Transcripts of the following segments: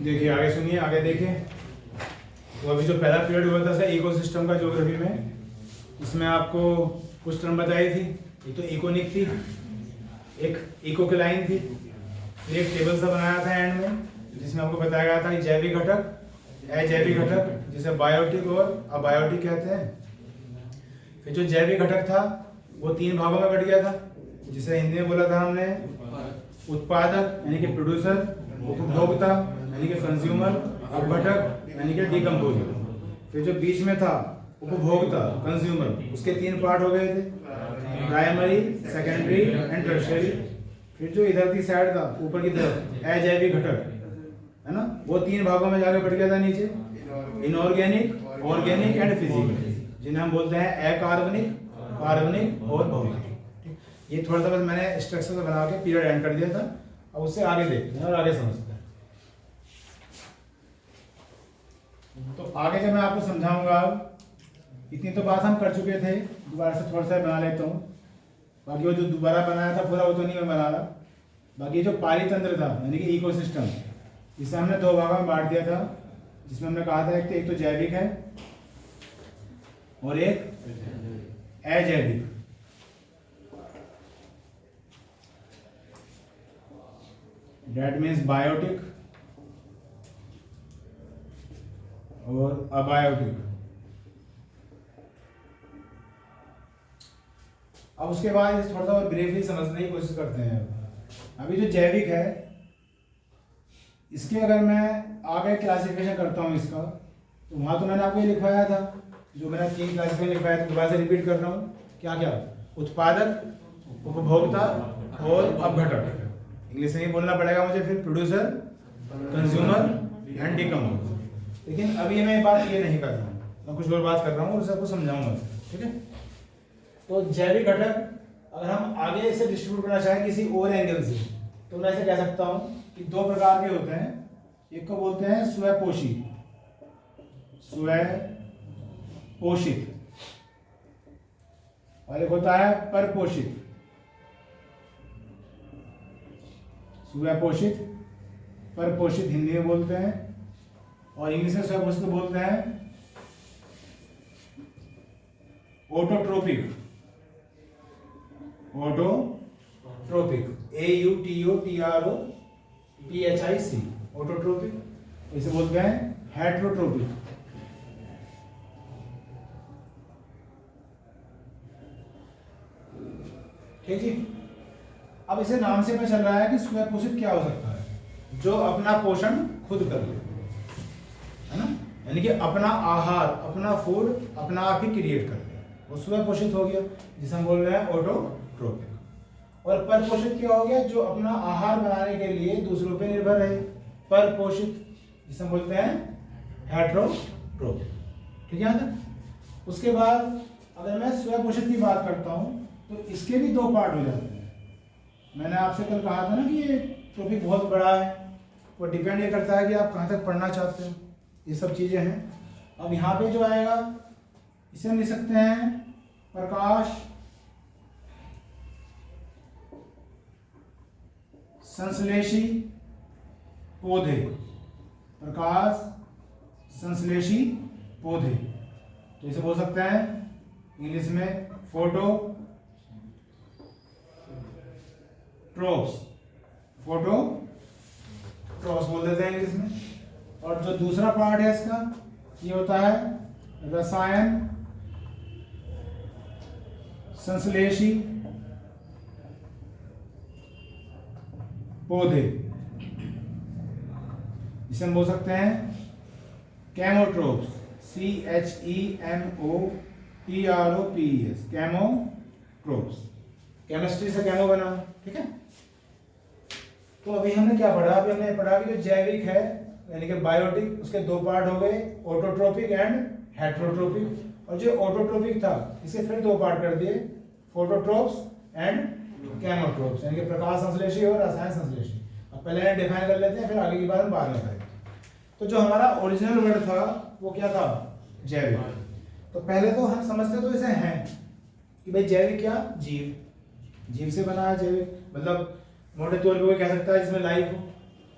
देखिए आगे सुनिए, आगे देखिए। तो अभी जो पहला पीरियड हुआ था उसका इकोसिस्टम का ज्योग्राफी में, इसमें आपको कुछ टर्म बताई थी। एक तो इकोनिक थी, एक इकोक्लाइन थी, फिर एक टेबल सा बनाया था एंड में जिसमें आपको बताया गया था कि जैविक घटक, अजैविक घटक जिसे बायोटिक और अबायोटिक कहते हैं। फिर जो जैविक घटक था वो 3 भागों में बढ़ गया था, जिसे हिंदी में बोला था हमने उत्पादक यानी कि प्रोड्यूसर, उपभोक्ता यानी कि कंज्यूमर, अपघटक यानी कि डिकम्पोजर। फिर जो बीच में था उपभोक्ता, कंज्यूमर, उसके 3 पार्ट हो गए थे, प्राइमरी, सेकेंडरी एंड टर्शियरी। फिर जो इधर की साइड था ऊपर की तरफ अजैविक घटक है ना, वो 3 भागों में जाके बढ़ गया था नीचे, इनऑर्गेनिक, ऑर्गेनिक एंड फिजिकल, जिन्हें हम बोलते हैं अकार्बनिक, कार्बनिक और भौतिक। ये थोड़ा सा बस मैंने स्ट्रक्चर बना के पीरियड एंड कर दिया था। अब उससे आगे देखते हैं और आगे समझते हैं। तो आगे जब मैं आपको समझाऊंगा, इतनी तो बात हम कर चुके थे, दोबारा से थोड़ा सा बना लेता हूँ। बाकी वो जो दोबारा बनाया था पूरा वो तो नहीं मैं बना रहा। बाकी जो पारितंत्र था यानी कि इकोसिस्टम, इसे हमने 2 भागों में बांट दिया था, जिसमें हमने कहा था एक तो जैविक है और एक अजैविक। That means बायोटिक और अबायोटिक। अब उसके बाद थोड़ा सा और ब्रीफली समझने की कोशिश करते हैं। अभी जो जैविक है, इसके अगर मैं आगे क्लासिफिकेशन करता हूँ इसका, तो वहाँ तो मैंने आपको ये लिखवाया था, जो मैंने 3 क्लासिफिकेशन लिखवाया था, दोबारा से रिपीट कर रहा हूँ। क्या क्या? उत्पादक, उपभोक्ता और अपघटक। इंग्लिश में ही बोलना पड़ेगा मुझे फिर, प्रोड्यूसर, कंज्यूमर एंड डिकम्पोजर। लेकिन अभी मैं बात ये नहीं कर रहा हूँ, मैं कुछ और बात कर रहा हूँ, उसे आपको समझाऊंगा। ठीक है? तो जैविक घटक अगर हम आगे इसे डिस्ट्रीब्यूट करना चाहें किसी और एंगल से, तो मैं ऐसे कह सकता हूँ कि 2 प्रकार के होते हैं। एक को बोलते हैं स्वपोषी, स्वपोषित, और एक होता है परपोषित। स्वपोषित, परपोषित हिंदी में बोलते हैं, और इंग्लिश में स्वपोषित बोलते हैं ऑटोट्रोपिक। Autotrophic, AUTOTROPHIC, autotrophic. इसे बोलते हैं हेट्रोट्रोपिक। ठीक जी। अब इसे नाम से पता चल रहा है कि स्वपोषित क्या हो सकता है, जो अपना पोषण खुद कर ले, है ना, यानी कि अपना आहार, अपना फूड अपना आप ही क्रिएट कर ले, वो स्वपोषित हो गया, जिसे हम बोल रहे हैं ऑटोट्रोपिक। और परपोषित क्या हो गया? जो अपना आहार बनाने के लिए दूसरों पे निर्भर है, परपोषित, जिसे हम बोलते हैं हेट्रोट्रोपिक। ठीक है ना? उसके बाद अगर मैं स्वपोषित की बात करता हूं, तो इसके भी 2 पार्ट हो जाते हैं। मैंने आपसे कल कहा था ना कि ये टॉपिक बहुत बड़ा है, वो डिपेंड ये करता है कि आप कहाँ तक पढ़ना चाहते हो, ये सब चीज़ें हैं। अब यहाँ पे जो आएगा, इसे हम लिख सकते हैं प्रकाश संश्लेषी पौधे, प्रकाश संश्लेषी पौधे। तो इसे बोल सकते हैं इंग्लिश में फोटोट्रोप्स, फोटोट्रोप्स बोल देते हैं इंग्लिश में। और जो दूसरा पार्ट है इसका, ये होता है रसायन संश्लेषी पौधे, जिसे हम बोल सकते हैं केमोट्रोप्स, CHEMOTROPS, केमोट्रोप्स। केमिस्ट्री से केमो बना। ठीक है? तो अभी हमने क्या पढ़ा? अभी हमने पढ़ा कि जो जैविक है यानी कि बायोटिक, उसके 2 पार्ट हो गए, ऑटोट्रोपिक एंड हेट्रोट्रोपिक। और जो ऑटोट्रोपिक था इसे फिर 2 पार्ट कर दिए, फोटोट्रोप्स एंड केमोट्रोप्स, यानी कि प्रकाश संश्लेषी और रसायन संश्लेषी। अब पहले डिफाइन कर लेते हैं, फिर आगे की बात हम बाद में करेंगे। तो जो हमारा ओरिजिनल वर्ड था वो क्या था? जैविक। तो पहले तो हम समझते तो इसे हैं कि भाई जैविक क्या? जीव, जीव से बना है जैविक, मतलब मोटे तौर पे कोई कह सकता है जिसमें लाइफ हो,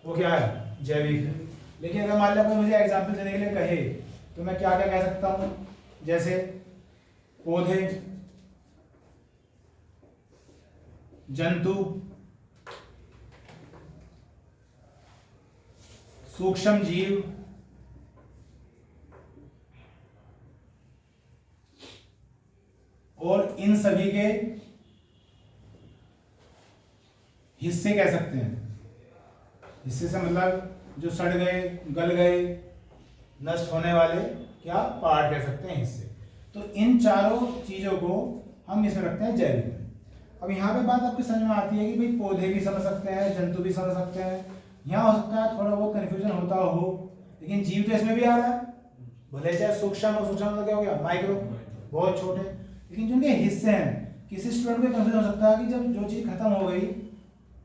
वो क्या है? जैविक है। लेकिन अगर मान लिया कोई मुझे एग्जाम्पल देने के लिए कहे तो मैं क्या क्या कह सकता हूँ, जैसे पौधे, जंतु, सूक्ष्म जीव, और इन सभी के हिस्से कह सकते हैं। हिस्से से मतलब जो सड़ गए, गल गए, नष्ट होने वाले क्या पार्ट कह सकते हैं, हिस्से। तो इन चारों चीजों को हम इसमें रखते हैं जैविक में। अब यहाँ पे बात आपकी समझ में आती है कि भाई पौधे भी समझ सकते हैं, जंतु भी समझ सकते हैं। यहाँ हो सकता है थोड़ा बहुत कंफ्यूजन होता हो, लेकिन जीव तो इसमें भी आ रहा है, भले चाहे सूक्ष्म और सूक्ष्म मतलब क्या हो गया माइक्रो, बहुत छोटे, लेकिन जिनके हिस्से हैं। किसी स्टूडेंट को कंफ्यूजन हो सकता है कि जब जो चीज खत्म हो गई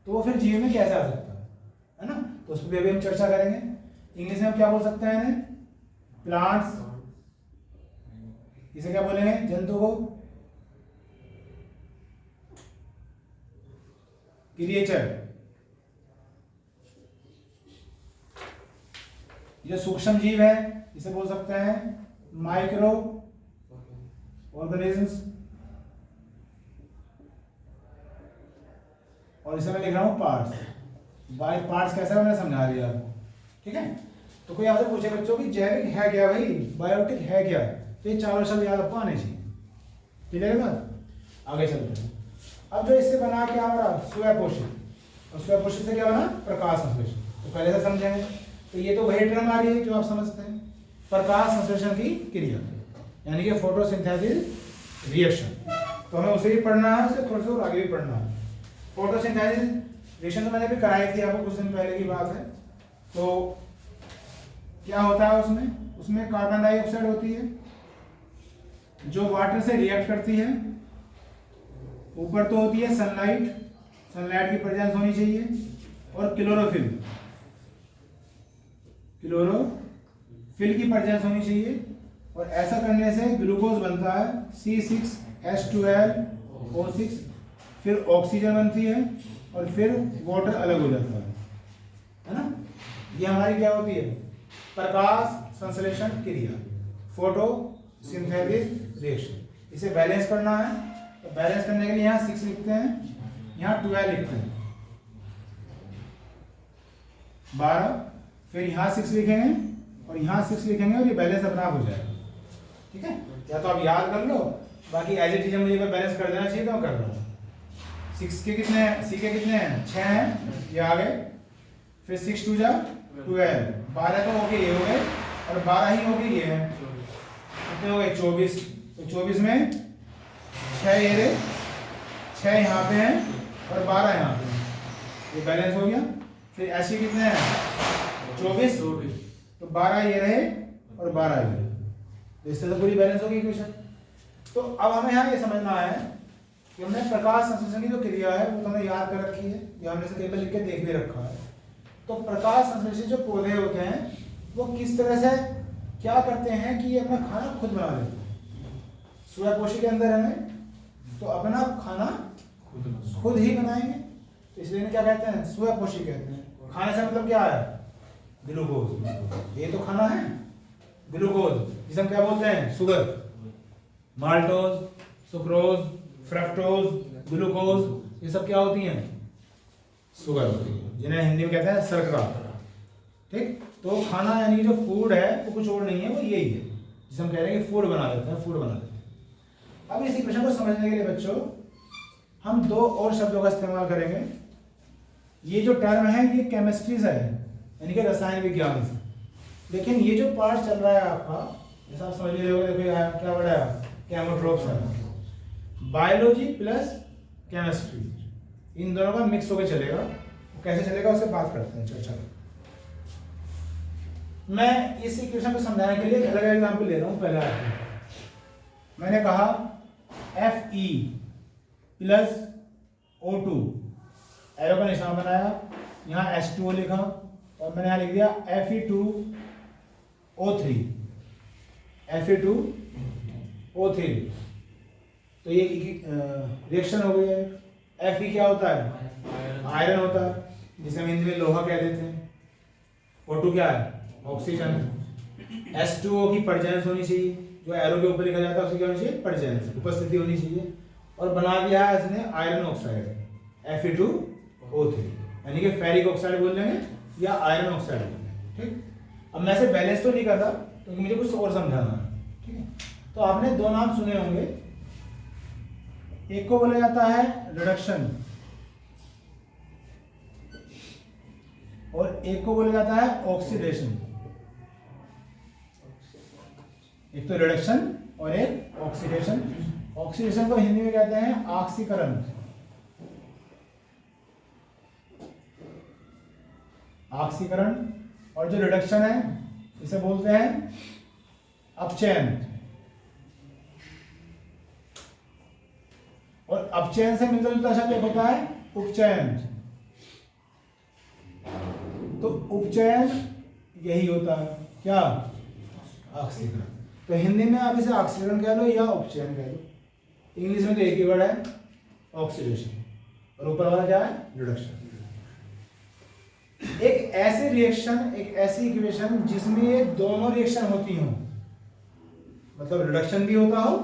तो वो फिर जीव में कैसे आ सकता है ना, तो उस पर भी हम चर्चा करेंगे। इंग्लिश में हम क्या बोल सकते हैं इन्हें, प्लांट्स, इसे क्या बोलेंगे, जंतु को क्रिएचर। जो सूक्ष्म जीव है इसे बोल सकते हैं माइक्रो ऑर्गेनिजम्स, और इसे मैं लिख रहा हूं पार्ट्स। बाय पार्ट्स कैसा है मैंने समझा दिया आपको, ठीक है। तो कोई आपसे पूछे बच्चों कि जैविक है क्या भाई, बायोटिक है क्या, तो ये चारों शब्द याद आपको आने चाहिए, क्लियर है बात। आगे चलते हैं। अब जो इससे बना क्या हमारा स्वयं पोषित, और स्वयं पोषित से क्या बना प्रकाश संश्लेषण, तो पहले से समझेंगे। तो ये तो वही टर्म आ रही है जो आप समझते हैं, प्रकाश संश्लेषण की क्रिया, यानी कि फोटोसिंथेसिस रिएक्शन। तो हमें उसे भी पढ़ना है, उसे थोड़ा सा और आगे भी पढ़ना है। फोटोसिंथेसिस रिएक्शन तो मैंने भी कराई थी आपको, कुछ दिन पहले की बात है। तो क्या होता है उसमें, उसमें कार्बन डाइऑक्साइड होती है जो वाटर से रिएक्ट करती है। ऊपर तो होती है सनलाइट, सनलाइट की प्रेजेंस होनी चाहिए, और क्लोरोफिल, क्लोरोफिल की प्रेजेंस होनी चाहिए। और ऐसा करने से ग्लूकोज बनता है C6H12O6, फिर ऑक्सीजन बनती है, और फिर वाटर अलग हो जाता है ना। ये हमारी क्या होती है, प्रकाश संश्लेषण क्रिया, फोटोसिंथेसिस रिएक्शन। इसे बैलेंस करना है, तो बैलेंस करने के लिए यहाँ 6 लिखते हैं, यहाँ 12 लिखते हैं, 12, फिर यहाँ 6 लिखेंगे और यहाँ 6 लिखेंगे, और ये बैलेंस अपना आप हो जाएगा, ठीक है। या तो आप याद कर लो, बाकी एज इट इज मुझे बैलेंस कर देना चाहिए तो कर दो। 6 के कितने हैं, C के कितने हैं, 6 हैं, ये आ गए, फिर 6 2 जा 12, 12 तो हो गए, ये हो गए, और 12 ही हो गए ये हैं, कितने हो गए 24। तो 24 में 6 ये रहे, 6 यहाँ पे हैं और 12 यहाँ पे हैं, ये बैलेंस हो गया। फिर ऐसे कितने हैं 24, तो 12 ये रहे और 12 ये रहे, तो इससे तो पूरी बैलेंस होगी इक्वेशन। तो अब हमें यहाँ ये समझना है कि हमने प्रकाश संश्लेषण की जो क्रिया है वो तो हमने याद कर रखी है, या हमने इसे टेबल लिख के देख भी रखा है। तो प्रकाश संश्लेषित जो पौधे होते हैं वो किस तरह से क्या करते हैं कि ये अपना खाना खुद बना लेते हैं। स्वयंपोषी के अंदर हमें तो अपना खाना खुद ही बनाएंगे, तो इसलिए क्या कहते हैं, स्वयंपोषी कहते हैं। खाने से मतलब क्या है, ग्लूकोज, ये तो खाना है ग्लूकोज, जिसे हम क्या बोलते हैं, sugar, maltose, sucrose, fructose, glucose, ये सब क्या होती हैं, शुगर होती है, जिन्हें हिंदी में कहते हैं शर्करा, ठीक। तो खाना यानी जो फूड है वो कुछ और नहीं है, वो यही है जिसे हम कह रहे हैं कि फूड बना लेते हैं, फूड बना लेते हैं। अब इस इक्वेशन को समझने के लिए बच्चों हम 2 और शब्दों का इस्तेमाल करेंगे। ये जो टर्म है ये केमिस्ट्री से है, यानी कि रसायन विज्ञान से, लेकिन ये जो पार्ट चल रहा है आपका, जैसा आप समझ रहे हो, देखो क्या वर्ड है, केमोट्रोप्स है, बायोलॉजी प्लस केमिस्ट्री, इन दोनों का मिक्स होकर चलेगा। कैसे चलेगा उससे बात करते हैं, चर्चा करते हैं। मैं इस इक्वेशन को समझाने के लिए एक अलग एग्जांपल ले रहा हूं। पहले आपको मैंने कहा Fe प्लस O2, एरो का निशान बनाया, यहाँ H2O लिखा, और मैंने यहाँ लिख दिया Fe2O3, Fe2O3। तो ये रिएक्शन हो गई है। Fe क्या होता है, आयरन होता है, जिसे हम हिंदी में लोहा कह देते हैं। O2 क्या है, ऑक्सीजन। H2O की प्रेजेंस होनी चाहिए, जो एरो के ऊपर लिखा जाता है उसकी क्या होनी चाहिए, प्रेजेंस, उपस्थिति होनी चाहिए। और बना दिया है इसने आयरन ऑक्साइड Fe2O3, यानी कि फेरिक ऑक्साइड बोल लेंगे या आयरन ऑक्साइड बोल लेंगे। ठीक, अब मैं इसे बैलेंस तो नहीं कर रहा क्योंकि मुझे कुछ और समझाना है। ठीक है, तो आपने दो नाम सुने होंगे, एक को बोला जाता है रिडक्शन और एक को बोला जाता है ऑक्सीडेशन। एक तो रिडक्शन और एक ऑक्सीडेशन। ऑक्सीडेशन को हिंदी में कहते हैं ऑक्सीकरण। ऑक्सीकरण। और जो रिडक्शन है इसे बोलते हैं अपचयन। और अपचयन से मिलता जुलता शब्द एक होता है उपचयन। तो उपचयन यही होता है क्या, ऑक्सीकरण। तो हिंदी में आप इसे ऑक्सीकरण कह लो या उपचयन कह लो। इंग्लिश में तो एक ही वर्ड है ऑक्सीडेशन और ऊपर वाला क्या है, रिडक्शन। एक ऐसे रिएक्शन, एक ऐसी इक्वेशन जिसमें ये दोनों रिएक्शन होती हों, मतलब रिडक्शन भी होता हो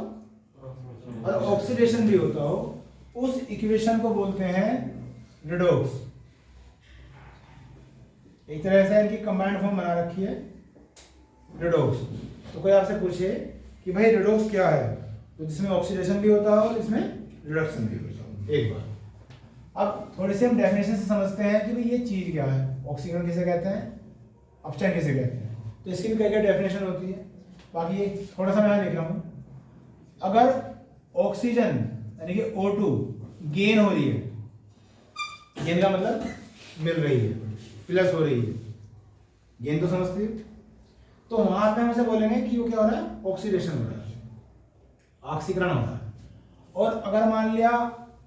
और ऑक्सीडेशन भी होता हो, उस इक्वेशन को बोलते हैं रिडोक्स। एक तरह से इनकी कंबाइंड फॉर्म बना रखी है रिडोक्स। तो कोई आपसे पूछे कि भाई रिडोक्स क्या है, तो जिसमें ऑक्सीडेशन भी होता हो और इसमें रिडक्शन भी होता हो। एक बार अब थोड़ी सी हम डेफिनेशन से समझते हैं कि भाई ये चीज क्या है, ऑक्सीकरण किसे कहते हैं, अपचयन किसे कहते हैं। तो इसकी भी क्या क्या डेफिनेशन होती है, बाकी थोड़ा सा मैं यहाँ लिख रहा हूँ। अगर ऑक्सीजन यानी कि O2 गेन हो रही है, गेन का मतलब मिल रही है, प्लस हो रही है, गेन तो समझती है, तो वहां पे हम उसे बोलेंगे कि वो क्या हो रहा है, ऑक्सीडेशन हो रहा है, ऑक्सीकरण हो रहा है। और अगर मान लिया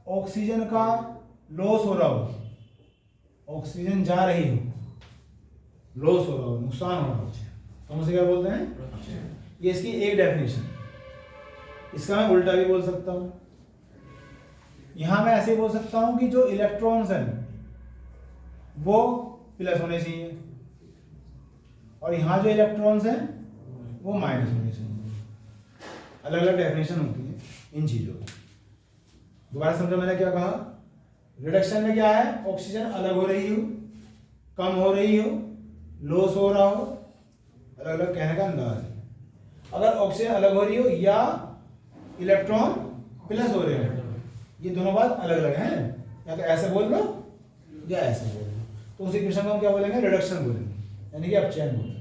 ऑक्सीजन का लॉस हो रहा हो, ऑक्सीजन जा रही हो, लॉस हो रहा हो, नुकसान हो रहा हो, तो हम उसे क्या बोलते हैं, ये इसकी एक डेफिनेशन। इसका मैं उल्टा भी बोल सकता हूं। यहां मैं ऐसे बोल सकता हूं कि जो इलेक्ट्रॉन्स हैं वो प्लस होने चाहिए और यहां जो इलेक्ट्रॉन्स हैं वो माइनस होने चाहिए। अलग अलग डेफिनेशन होती है इन चीजों की। दोबारा समझो मैंने क्या कहा, रिडक्शन में क्या है, ऑक्सीजन अलग हो रही हो, कम हो रही हो, लॉस हो रहा हो, अलग अलग कहने का अंदाज है। अगर ऑक्सीजन अलग हो रही हो या इलेक्ट्रॉन प्लस हो रहे हो, ये दोनों बात अलग अलग हैं, या तो ऐसे बोल लो या ऐसे बोल लो, तो उस इक्वेशन को हम क्या बोलेंगे, रिडक्शन बोलेंगे, यानी कि अपचयन बोलेंगे।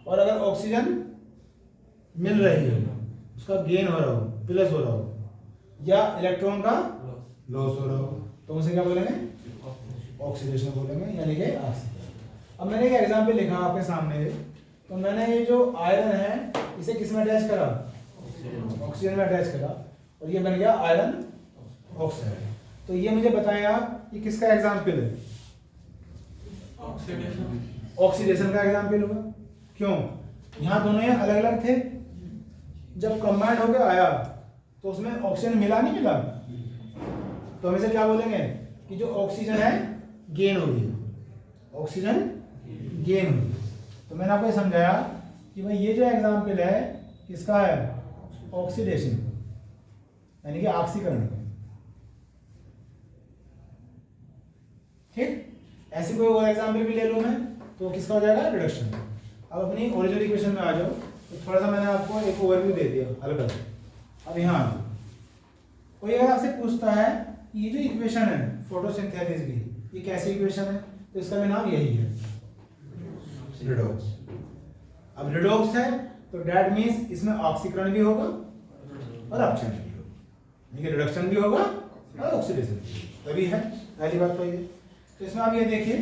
और अगर ऑक्सीजन मिल रही हो, उसका गेन हो रहा हो, प्लस हो रहा हो, या इलेक्ट्रॉन का लॉस हो रहा हो, तो उसे क्या बोलेंगे, ऑक्सीडेशन बोलेंगे, यानी कि ऑक्सीकरण। अब मैंने एक एग्जांपल लिखा आपके सामने, तो मैंने ये जो आयरन है इसे किस में अटैच करा, ऑक्सीजन में अटैच करा, और ये बन गया आयरन ऑक्साइड। तो ये मुझे बताएं आप, ये किसका एग्जांपल है, ऑक्सीडेशन का एग्जांपल होगा। क्यों, यहाँ दोनों ये अलग अलग थे, जब कंबाइंड होकर आया तो उसमें ऑक्सीजन मिला नहीं मिला, तो हम इसे क्या बोलेंगे कि जो ऑक्सीजन है गेन हो रही है, ऑक्सीजन गेन हो रही है। तो मैंने आपको ये समझाया कि भाई ये जो एग्जांपल है किसका है, ऑक्सीडेशन, यानी कि ऑक्सीकरण। ठीक, ऐसे कोई और एग्जांपल भी ले लूं मैं, तो किसका हो जाएगा, रिडक्शन। अब अपनी ओरिजिनल इक्वेशन में आ जाओ। तो थोड़ा सा मैंने आपको एक ओवरव्यू दे दिया हल्का सा। अब यहाँ कोई अगर आपसे पूछता है कि ये जो इक्वेशन है फोटोसिंथेसिस की, ये कैसी इक्वेशन है, तो इसका भी नाम यही है, रिडॉक्स। अब रिडॉक्स है तो दैट मींस इसमें ऑक्सीकरण भी होगा और अपचयन भी होगा, यानी रिडक्शन भी होगा और ऑक्सीडेशन भी, तभी है, पहली बात तो ये। तो इसमें आप ये देखिए,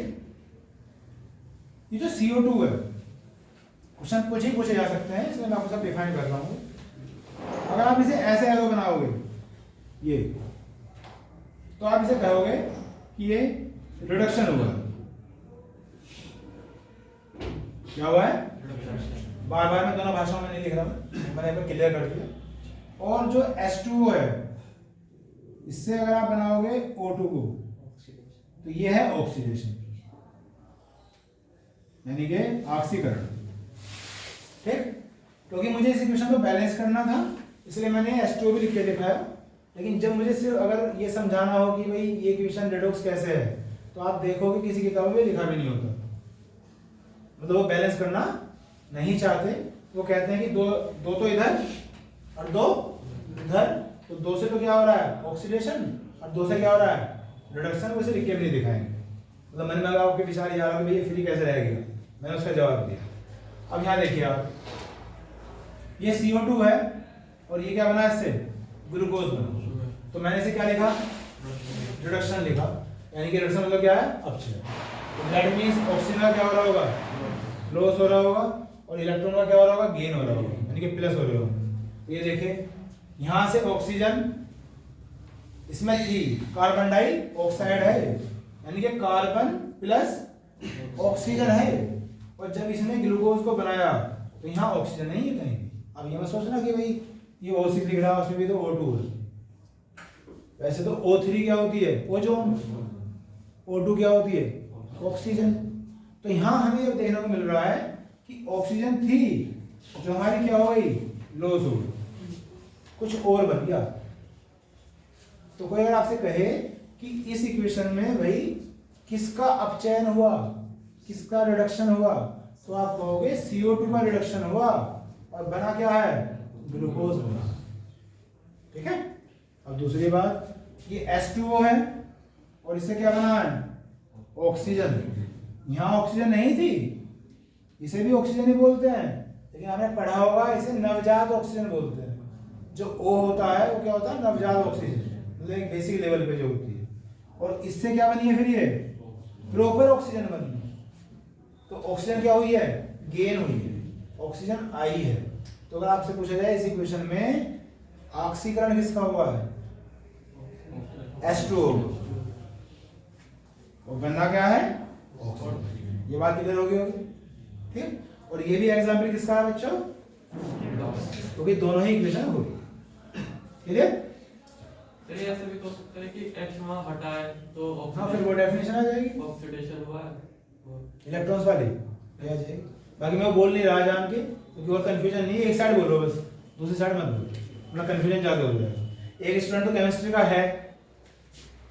ये जो CO2 है, क्वेश्चन कुछ ही पूछे जा सकते हैं, इसमें मैं आपको सब डिफाइन कर रहा हूँ। अगर आप इसे ऐसे एरो बनाओगे ये, तो आप इसे कहोगे कि ये रिडक्शन हुआ। क्या हुआ है, बार बार मैं दोनों भाषाओं में नहीं लिख रहा, मैंने यहाँ पे क्लियर कर दिया। और जो H2O है, इससे अगर आप बनाओगे O2 को, तो ये है ऑक्सीडेशन, यानी कि ऑक्सीकरण। ठीक, क्योंकि मुझे इस इक्वेशन को बैलेंस करना था इसलिए मैंने H2O भी लिख के दिखाया। लेकिन जब मुझे सिर्फ अगर ये समझाना हो कि भाई ये इक्वेशन रिडॉक्स कैसे है, तो आप देखोगे किसी किताब में लिखा भी नहीं होता। मतलब वो बैलेंस करना नहीं चाहते, वो कहते हैं कि दो तो इधर और दो इधर, तो दो से तो क्या हो रहा है ऑक्सीडेशन और दो से क्या हो रहा है रिडक्शन, वैसे लिख के भी नहीं दिखाएंगे। मतलब मन में आपके विचार ये आ रहा कि भाई फ्री कैसे रहेगा, मैंने उसका जवाब दिया। अब यहाँ देखिए आप, ये CO2 है और ये क्या बना इससे ग्लूकोज बना, तो मैंने इसे क्या लिखा रिडक्शन लिखा, यानी कि रिडक्शन मतलब क्या है अपचयन। तो दैट मींस ऑक्सीजन का क्या हो रहा होगा लॉस हो रहा होगा और इलेक्ट्रॉन का क्या हो रहा होगा गेन हो रहा होगा, यानी कि प्लस हो रहे होगा। ये देखिए यहाँ से ऑक्सीजन इसमें थी, कार्बन डाइऑक्साइड है, यानी कि कार्बन प्लस ऑक्सीजन है, और जब इसने ग्लूकोज को बनाया तो यहाँ ऑक्सीजन नहीं है कहीं भी। अब ये मत सोचना कि भाई ये O6 लिख रहा है उसमें भी तो O2 है, वैसे तो O3 क्या होती है ओजोन, O2 क्या होती है ऑक्सीजन। तो यहाँ हमें ये देखने को मिल रहा है कि ऑक्सीजन थी जो हमारी क्या हो गई लॉस हो गई, कुछ और बन गया। तो कोई अगर आपसे कहे कि इस इक्वेशन में भाई किसका अपचयन हुआ किसका रिडक्शन हुआ, तो आप कहोगे CO2 का रिडक्शन हुआ और बना क्या है ग्लूकोज बना। ठीक है, अब दूसरी बात, ये H2O है और इससे क्या बना है ऑक्सीजन। यहाँ ऑक्सीजन नहीं थी, इसे भी ऑक्सीजन ही बोलते हैं, लेकिन आपने पढ़ा होगा इसे नवजात ऑक्सीजन बोलते हैं। जो O होता है वो क्या होता है नवजात ऑक्सीजन, मतलब एक बेसिक लेवल पे जो होती है। और इससे क्या बनी है फिर ये प्रॉपर ऑक्सीजन बनी है। तो ऑक्सीजन क्या हुई है गेन हुई है, ऑक्सीजन आई है। तो अगर आपसे पूछा जाए इस इक्वेशन में ऑक्सीकरण किसका हुआ है H2O, और बनना क्या है ऑक्सीजन। ये बात क्लियर होगी ठीक। और ये भी एग्जांपल किसका है बच्चों, क्योंकि दोनों ही इक्वेशन होगी। क्लियर, चलिए ऐसे भी तो सकते हैं कि H वहां हटा है तो हाँ फिर वो डेफिनेशन आ जाएगी ऑक्सीडेशन हुआ है इलेक्ट्रॉन्स वाली आ जाएगी। बाकी मैं बोल नहीं रहा जान के, क्योंकि और कंफ्यूजन नहीं है, एक साइड बोलो बस, दूसरी साइड मत बोलो, अपना कंफ्यूजन ज्यादा हो जाएगा। एक स्टूडेंट तो केमिस्ट्री का है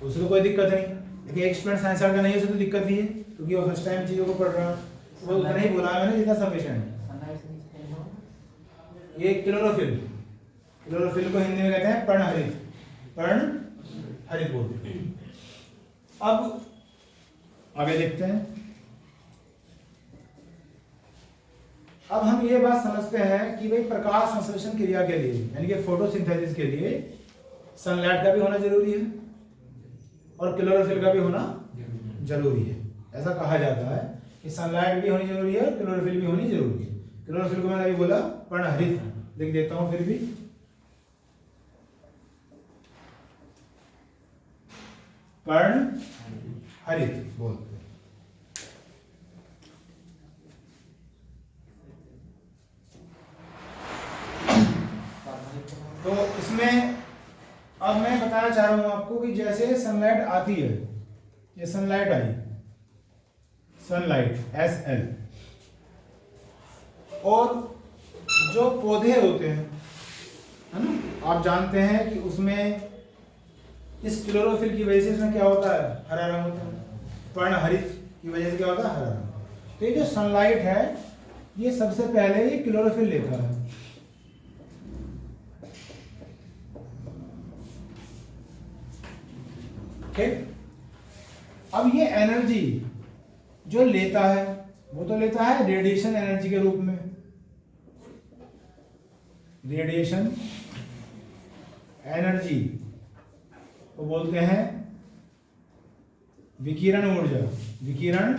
तो उसको कोई दिक्कत नहीं, लेकिन एक स्टूडेंट साइंस का नहीं है उसे तो दिक्कत ही है, क्योंकि वो फर्स्ट टाइम चीजों को पढ़ रहा है। तो वो उतना ही बोला मैंने जितना सफिशिएंट। ये क्लोरोफिल, क्लोरोफिल को हिंदी में कहते हैं पर्णहरित, पर्णहरित बोलते हैं। अब आगे देखते हैं। अब हम ये बात समझते हैं कि भाई प्रकाश संश्लेषण क्रिया के लिए यानी कि फोटोसिंथेसिस के लिए सनलाइट का भी होना जरूरी है और क्लोरोफिल का भी होना जरूरी है। ऐसा कहा जाता है कि सनलाइट भी होनी जरूरी है, क्लोरोफिल भी होनी जरूरी है। क्लोरोफिल को मैंने अभी बोला पर्णहरित, लिख देता हूं फिर भी। पर्णहरित बोलते हैं। तो इसमें अब मैं बताना चाह रहा हूं आपको कि जैसे सनलाइट आती है, ये सनलाइट आई, सनलाइट SL, और जो पौधे होते हैं है ना, आप जानते हैं कि उसमें इस क्लोरोफिल की वजह से इसमें क्या होता है हरा रंग होता है, पर्णहरित की वजह से क्या होता है हरा रंग। तो ये जो सनलाइट है ये सबसे पहले ये क्लोरोफिल लेता है, ठीक। अब ये एनर्जी जो लेता है वो तो लेता है रेडिएशन एनर्जी के रूप में, रेडिएशन एनर्जी को बोलते हैं विकिरण ऊर्जा, विकिरण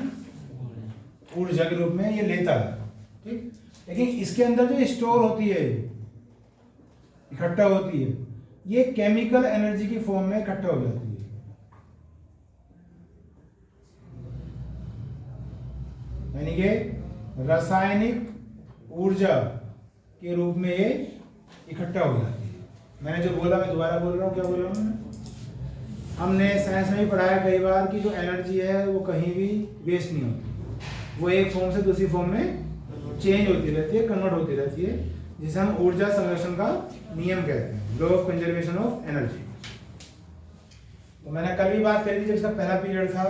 ऊर्जा के रूप में ये लेता है, ठीक। लेकिन इसके अंदर जो स्टोर होती है, इकट्ठा होती है, ये केमिकल एनर्जी की फॉर्म में इकट्ठा हो जाती है। यानी कि रासायनिक ऊर्जा के रूप में ये इकट्ठा हो जाती है। मैंने जो बोला मैं दोबारा बोल रहा हूँ, क्या बोल रहा हूँ, हमने साइंस में भी पढ़ा है कई बार कि जो एनर्जी है वो कहीं भी वेस्ट नहीं होती, वो एक फॉर्म से दूसरी फॉर्म में चेंज होती रहती है, कन्वर्ट होती रहती है, जिसे हम ऊर्जा संरक्षण का नियम कहते हैं, law of conservation of energy. तो मैंने कल भी बात करी थी जब इसका पहला पीरियड था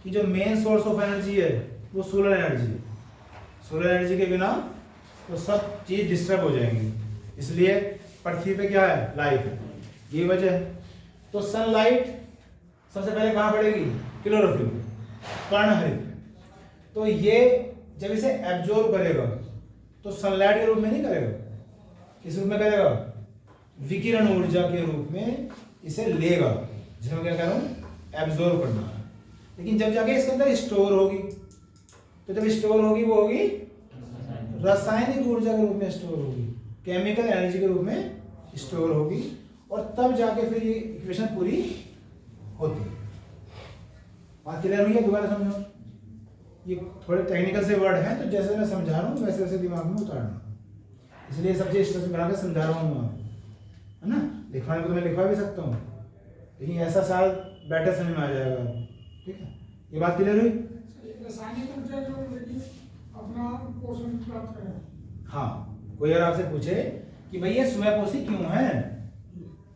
कि जो मेन सोर्स ऑफ एनर्जी है वो सोलर एनर्जी है। सोलर एनर्जी के बिना तो सब चीज डिस्टर्ब हो जाएंगी, इसलिए पृथ्वी पे क्या है, लाइफ है, ये वजह है। तो सनलाइट सबसे पहले कहाँ पड़ेगी, क्लोरोफिल में, पर्णहरित में। तो ये जब इसे एब्जॉर्ब करेगा तो सनलाइट के रूप में नहीं करेगा, किस रूप में करेगा, विकिरण ऊर्जा के रूप में इसे लेगा, जिसे मैं क्या कह रहा हूँ, एब्जॉर्ब करना है। लेकिन जब जाके इसके अंदर स्टोर होगी, तो जब स्टोर होगी वो होगी रासायनिक ऊर्जा के रूप में स्टोर होगी, केमिकल एनर्जी के रूप में स्टोर होगी, और तब जाके फिर ये इक्वेशन पूरी होती है। बात क्लियर हुई है? दोबारा समझो, ये थोड़े टेक्निकल से वर्ड हैं, तो जैसे मैं समझा रहा हूँ वैसे वैसे दिमाग में उतारना, इसलिए सबसे स्ट्रक्चर बना के समझा रहा हूँ मैं, है ना। लिखवाने को तो मैं लिखवा भी सकता हूँ, लेकिन ऐसा शायद बैठे समझ में आ जाएगा, ठीक है। ये बात क्लियर हुई? रासायनिक ऊर्जा जो अपना पोषण प्राप्त करें। हाँ, कोई अगर आपसे पूछे कि भैया स्वयंपोषी क्यों है,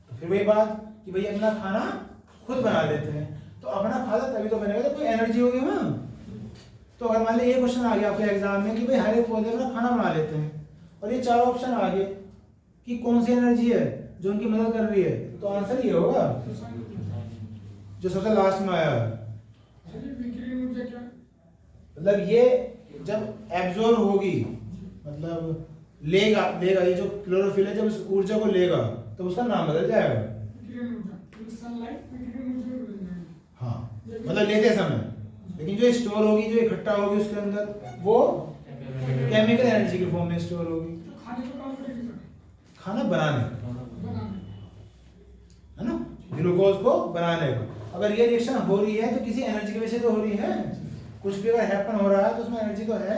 तो फिर वही बात कि भैया अपना खाना खुद बना लेते हैं, तो अपना खाना तभी तो बनेगा तो कोई एनर्जी होगी ना। तो अगर मान लीजिए ये क्वेश्चन आ गया आपके एग्जाम में कि भाई हर एक पौधे अपना खाना बना लेते हैं, और ये चारों ऑप्शन आ गए कि कौन सी एनर्जी है जो उनकी मदद कर रही है, तो आंसर ये होगा जो सबसे लास्ट में आया है। विकिरण ऊर्जा क्या, मतलब ये जब एब्जॉर्ब होगी, मतलब लेगा, ये जो क्लोरोफिल है जब उस ऊर्जा को लेगा तो उसका नाम बदल जाएगा, विकिरण ऊर्जा, सनलाइट विकिरण ऊर्जा बदल जाएगी। हाँ, मतलब लेते समय। लेकिन जो स्टोर होगी, जो इकट्ठा होगी उसके अंदर, वो केमिकल एनर्जी के फॉर्म में स्टोर होगी। तो खाने का काम करेगी सर, खाना बनाने, है ना, ग्लूकोज को बनाने का। अगर ये रिएक्शन हो रही है तो किसी एनर्जी की वजह से तो हो रही है, कुछ भी अगर हैपन हो रहा है तो उसमें एनर्जी तो है,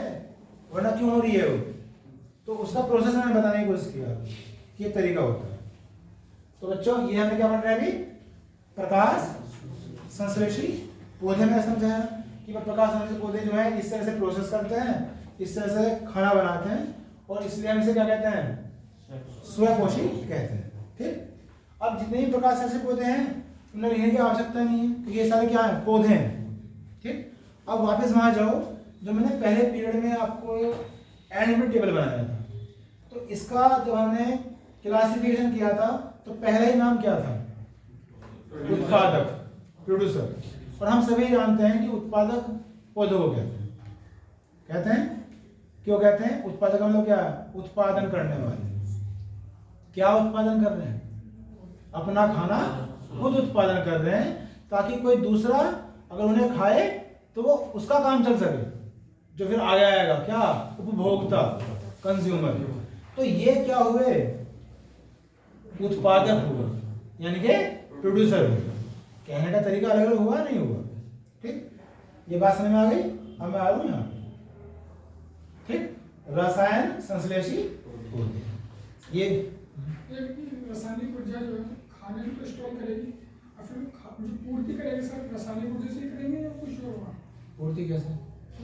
वरना क्यों हो रही है वो। तो उसका प्रोसेस मैंने बताने की कोशिश किया, ये तरीका होता है। तो बच्चों ये हमें क्या बन रहा है अभी, प्रकाश संश्लेषी पौधे में समझाया कि प्रकाश संश्लेषी पौधे जो है इस तरह से प्रोसेस करते हैं, इस तरह से खाना बनाते हैं, और इसलिए हम इसे क्या कहते हैं, स्वयंपोषी कहते हैं। ठीक, अब जितने भी प्रकाश संश्लेषी पौधे हैं उन्हें लिखने की आवश्यकता नहीं है, क्योंकि ये सारे क्या है, पौधे हैं। ठीक, अब वापस वहां जाओ जो मैंने पहले पीरियड में आपको एनएमपी टेबल बनाया था। तो इसका जब हमने क्लासिफिकेशन किया था तो पहला ही नाम क्या था, उत्पादक, प्रोड्यूसर। और हम सभी जानते हैं कि उत्पादक पौधों को कहते हैं। क्यों कहते हैं? उत्पादक हम लोग क्या, उत्पादन करने वाले। क्या उत्पादन कर रहे हैं? अपना खाना खुद उत्पादन कर रहे हैं, ताकि कोई दूसरा अगर उन्हें खाए तो वो उसका काम चल सके, जो फिर आगे आएगा क्या, उपभोक्ता, कंज्यूमर। तो ये क्या हुए, उत्पादक हुआ, यानी कि प्रोड्यूसर हुआ। कहने का तरीका अलग अलग हुआ, नहीं हुआ? ठीक, ये बात समझ में आ गई? अब मैं आ रहा हूं यहाँ। ठीक, रसायन संश्लेषी पौधे, ये रासायनिक ऊर्जा जो है खाने को स्टोर करेगी और फिर जो पूर्ति करेगी सर, रासायनिक ऊर्जा से ही करेंगे या कुछ और होगा? पूर्ति कैसे?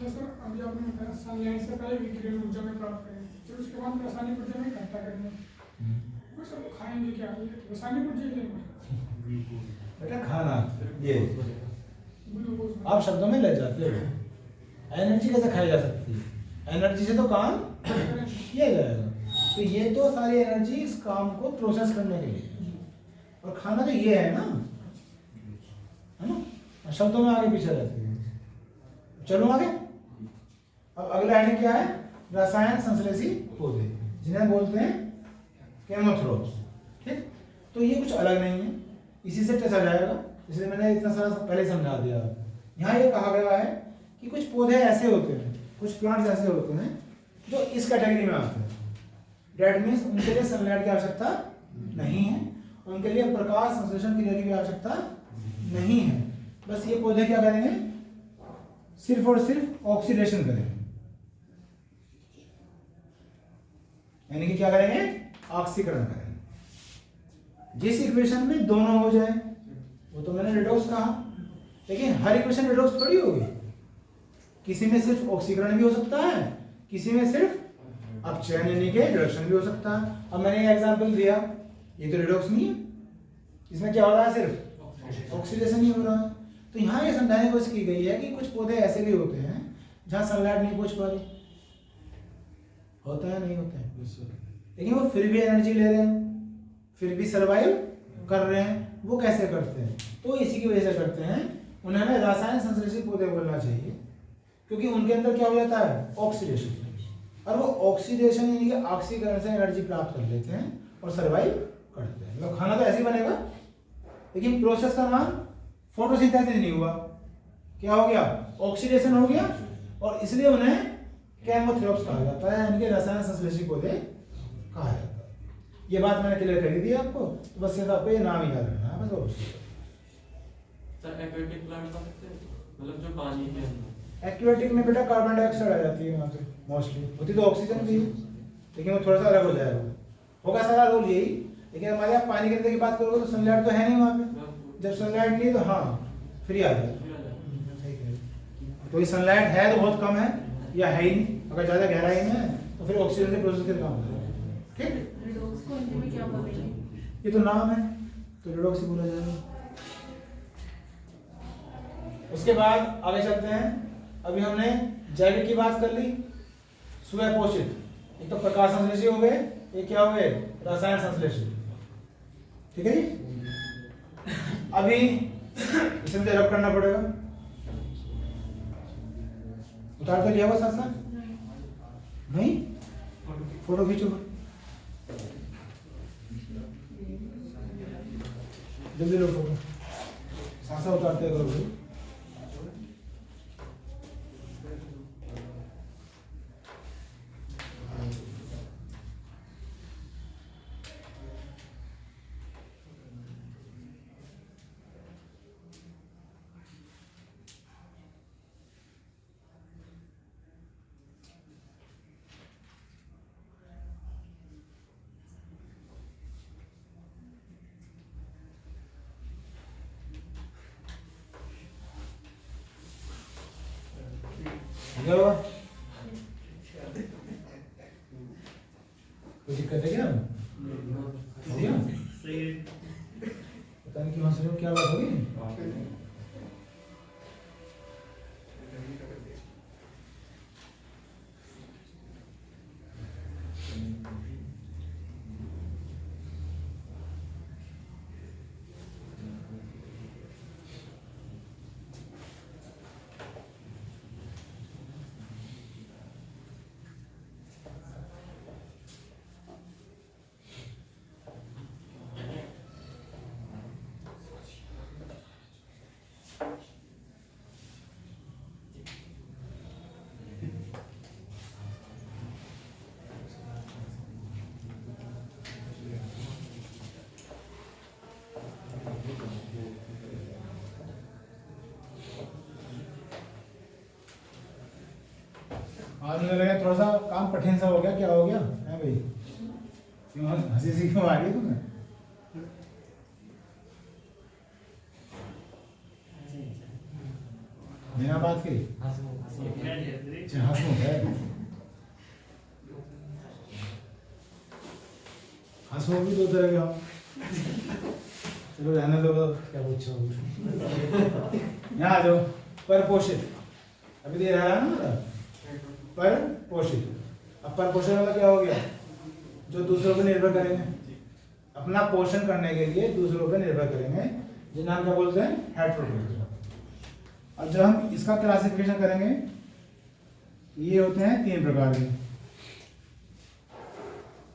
सर अभी आपने बताया सनलाइट से पहले विकिरण ऊर्जा में प्राप्त करेंगे, फिर उसके बाद रासायनिक ऊर्जा में इकट्ठा करेंगे। वो सब खाएंगे क्या, रासायनिक ऊर्जा ही लेंगे बेटा? खाना ये ग्लूकोज। आप शब्दों में ले जाते हो, एनर्जी कैसे खाई जा सकती है? एनर्जी से तो काम किया जाएगा। तो ये तो सारी एनर्जी इस काम को प्रोसेस करने के लिए, और खाना तो ये है ना, शब्दों में आगे पीछे रहती है। चलो आगे। अब अगला हेडिंग क्या है, रसायन संश्लेषी पौधे, जिन्हें बोलते हैं केमोथ्रोप्स। ठीक, तो ये कुछ अलग नहीं है, इसी से टच आ जाएगा, इसलिए मैंने इतना सारा पहले समझा दिया। यहाँ ये कहा गया है कि कुछ पौधे ऐसे होते हैं, कुछ प्लांट्स ऐसे होते हैं जो इस कैटेगरी में आते हैं। डेट मीन्स उनके लिए सनलाइट की आवश्यकता नहीं है, उनके लिए प्रकाश संश्लेषण क्रिया की आवश्यकता नहीं है। बस ये पौधे क्या करेंगे, सिर्फ और सिर्फ ऑक्सीडेशन करेंगे, यानी कि क्या करेंगे, ऑक्सीकरण करेंगे। जिस इक्वेशन में दोनों हो जाए वो तो मैंने रिडॉक्स कहा, लेकिन हर इक्वेशन रिडॉक्स थोड़ी होगी। किसी में सिर्फ ऑक्सीकरण भी हो सकता है, किसी में सिर्फ अब चयन यानी कि रिडक्शन भी हो सकता है। अब मैंने ये एग्जांपल दिया, ये तो रिडॉक्स नहीं है, इसमें क्या हो रहा है, सिर्फ ऑक्सीडेशन ही हो रहा है। तो यहाँ ये समझाने की कोशिश की गई है कि कुछ पौधे ऐसे भी होते हैं जहाँ सनलाइट नहीं पहुँच पा रही, होता है नहीं होता है, लेकिन वो फिर भी एनर्जी ले रहे हैं, फिर भी सर्वाइव कर रहे हैं। वो कैसे करते हैं? तो इसी की वजह से करते हैं, उन्हें हमें रासायनिक संश्लेषित पौधे बोलना चाहिए, क्योंकि उनके अंदर क्या हो जाता है, ऑक्सीडेशन, और वो ऑक्सीडेशन यानी कि ऑक्सीकरण से एनर्जी प्राप्त कर लेते हैं और सर्वाइव करते हैं। मतलब खाना तो ऐसे ही बनेगा, लेकिन प्रोसेस का नाम फोटोसिंथेसिस नहीं हुआ, क्या हो गया, ऑक्सीडेशन हो गया, और इसलिए उन्हें केमोथेरेप्स कहा जाता है, यानी कि रसायन संश्लेषी पौधे कहा जाता है। ये बात मैंने क्लियर कर दी आपको, तो बस सिर्फ आपको ये नाम याद रखना है, बस और कुछ नहीं। सर एक्वेटिक प्लांट्स आ सकते हैं, मतलब जो पानी के अंदर। एक्वेटिक में बेटा कार्बन डाइऑक्साइड आ जाती है वहाँ पे, मोस्टली होती तो ऑक्सीजन भी है, लेकिन वो थोड़ा सा अलग हो जाएगा, होगा सारा रोल यही। लेकिन हमारे यहाँ पानी के अंदर की बात करोगे तो सनलाइट तो है नहीं वहाँ पे, जब सनलाइट नहीं तो हाँ फ्री आ जाएगा। तो ये सनलाइट है तो बहुत कम है या है ही नहीं, अगर ज़्यादा गहराई में है तो फिर ऑक्सीजन के प्रोसेस के काम होता है। ठीक, रिडॉक्स को हिंदी में क्या बोलेंगे? ये तो नाम है, तो रिडॉक्स ही बोला जाएगा। उसके बाद आगे चलते हैं। अभी हमने जैविक की बात कर ली, स्वयं पोषित, एक तो प्रकाश संश्लेषी हो गए, एक क्या हो गए, रसायन संश्लेषी। ठीक है जी। अभी इसे मुझे रब करना पड़ेगा, उतार तो लिया हुआ साथ साथ नहीं, फोटो खींचो जल्दी लो फोटो, साथ साथ उतारते करो भाई। कोई दिक्कत है क्या? पता नहीं क्यों हंस रहे हो, क्या बात होगी? आज मुझे लगा थोड़ा सा काम कठिन सा हो गया, क्या हो गया है भाई, क्यों हंसी सी क्यों आ रही है तुम्हें? बिना बात की अच्छा हंसमुख है, हंसमुख भी दो तरह के हो, चलो रहने दो, क्या पूछो। यहाँ आ जाओ, पर पोषित, अभी दे रहा है ना, पर पोषित। अब पर पोषण वाला क्या हो गया, जो दूसरों पर निर्भर करेंगे, अपना पोषण करने के लिए दूसरों पर निर्भर करेंगे, जिन्हें हम क्या बोलते हैं, हेटेरोट्रोफिक। अब जब हम इसका क्लासिफिकेशन करेंगे, ये होते हैं 3 प्रकार के,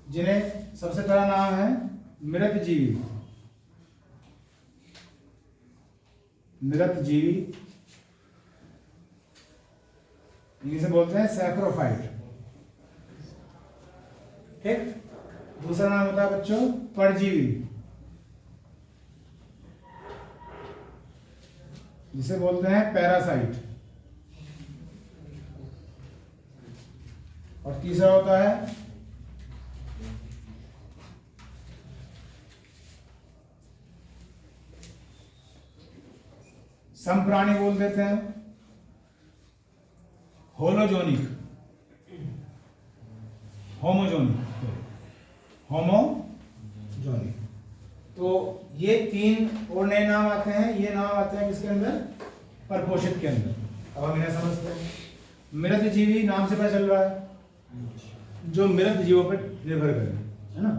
जिन्हें सबसे पहला नाम है मृत जीवी। मृत जीवी इसे बोलते हैं सैप्रोफाइट। ठीक, दूसरा नाम होता है बच्चों परजीवी, जिसे बोलते हैं पैरासाइट, और तीसरा होता है समप्राणी, बोल देते हैं होलोजोनिक। होमोजोनिक। तो ये 3 और नए नाम आते हैं, ये नाम आते हैं किसके अंदर, परपोषित के अंदर। अब हम इन्हें समझते हैं। मृत जीवी नाम से पता चल रहा है, जो मृत जीवों पर निर्भर करे, है ना,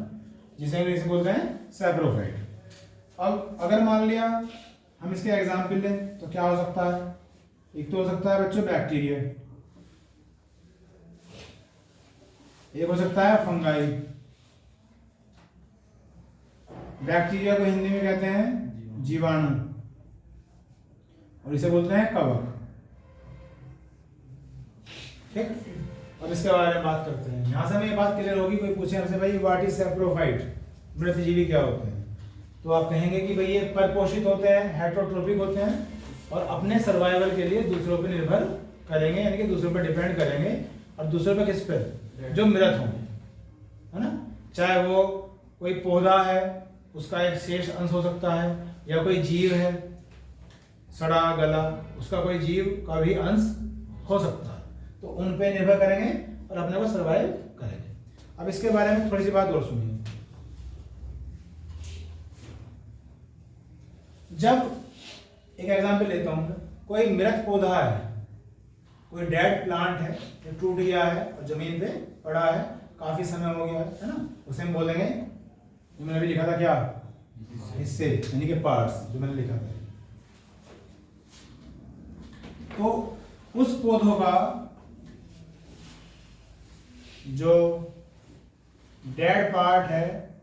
जिसे इंग्लिश में बोलते हैं सैप्रोफाइट। अब अगर मान लिया हम इसके एग्जाम्पल लें तो क्या हो सकता है, एक तो हो सकता है बच्चों बैक्टीरिया, एक हो सकता है फंगाई। बैक्टीरिया को हिंदी में कहते हैं जीवाणु और इसे बोलते हैं कवक। ठीक, अब इसके बारे में बात करते हैं। यहां से हमें ये बात क्लियर होगी, कोई पूछे हमसे भाई व्हाट इज सैप्रोफाइट, मृतजीवी क्या होते हैं, तो आप कहेंगे कि भाई ये परपोषित होते हैं, हेटेरोट्रोपिक होते हैं और अपने सर्वाइवल के लिए दूसरों पर निर्भर करेंगे, यानी कि दूसरों पर डिपेंड करेंगे। और दूसरों पर किस पर, जो मृत होंगे, है ना, चाहे वो कोई पौधा है उसका एक शेष अंश हो सकता है, या कोई जीव है सड़ा गला, उसका कोई जीव का भी अंश हो सकता है, तो उन पे निर्भर करेंगे और अपने को सर्वाइव करेंगे। अब इसके बारे में थोड़ी सी बात और सुनिए। जब एक एग्जांपल लेता हूं, कोई मृत पौधा है, कोई डेड प्लांट है जो टूट गया है और जमीन पे पड़ा है, काफी समय हो गया है ना, उसे हम बोलेंगे, जो मैंने अभी लिखा था क्या, हिस्से, यानी कि पार्ट्स, जो मैंने लिखा था। तो उस पौधों का जो डेड पार्ट है,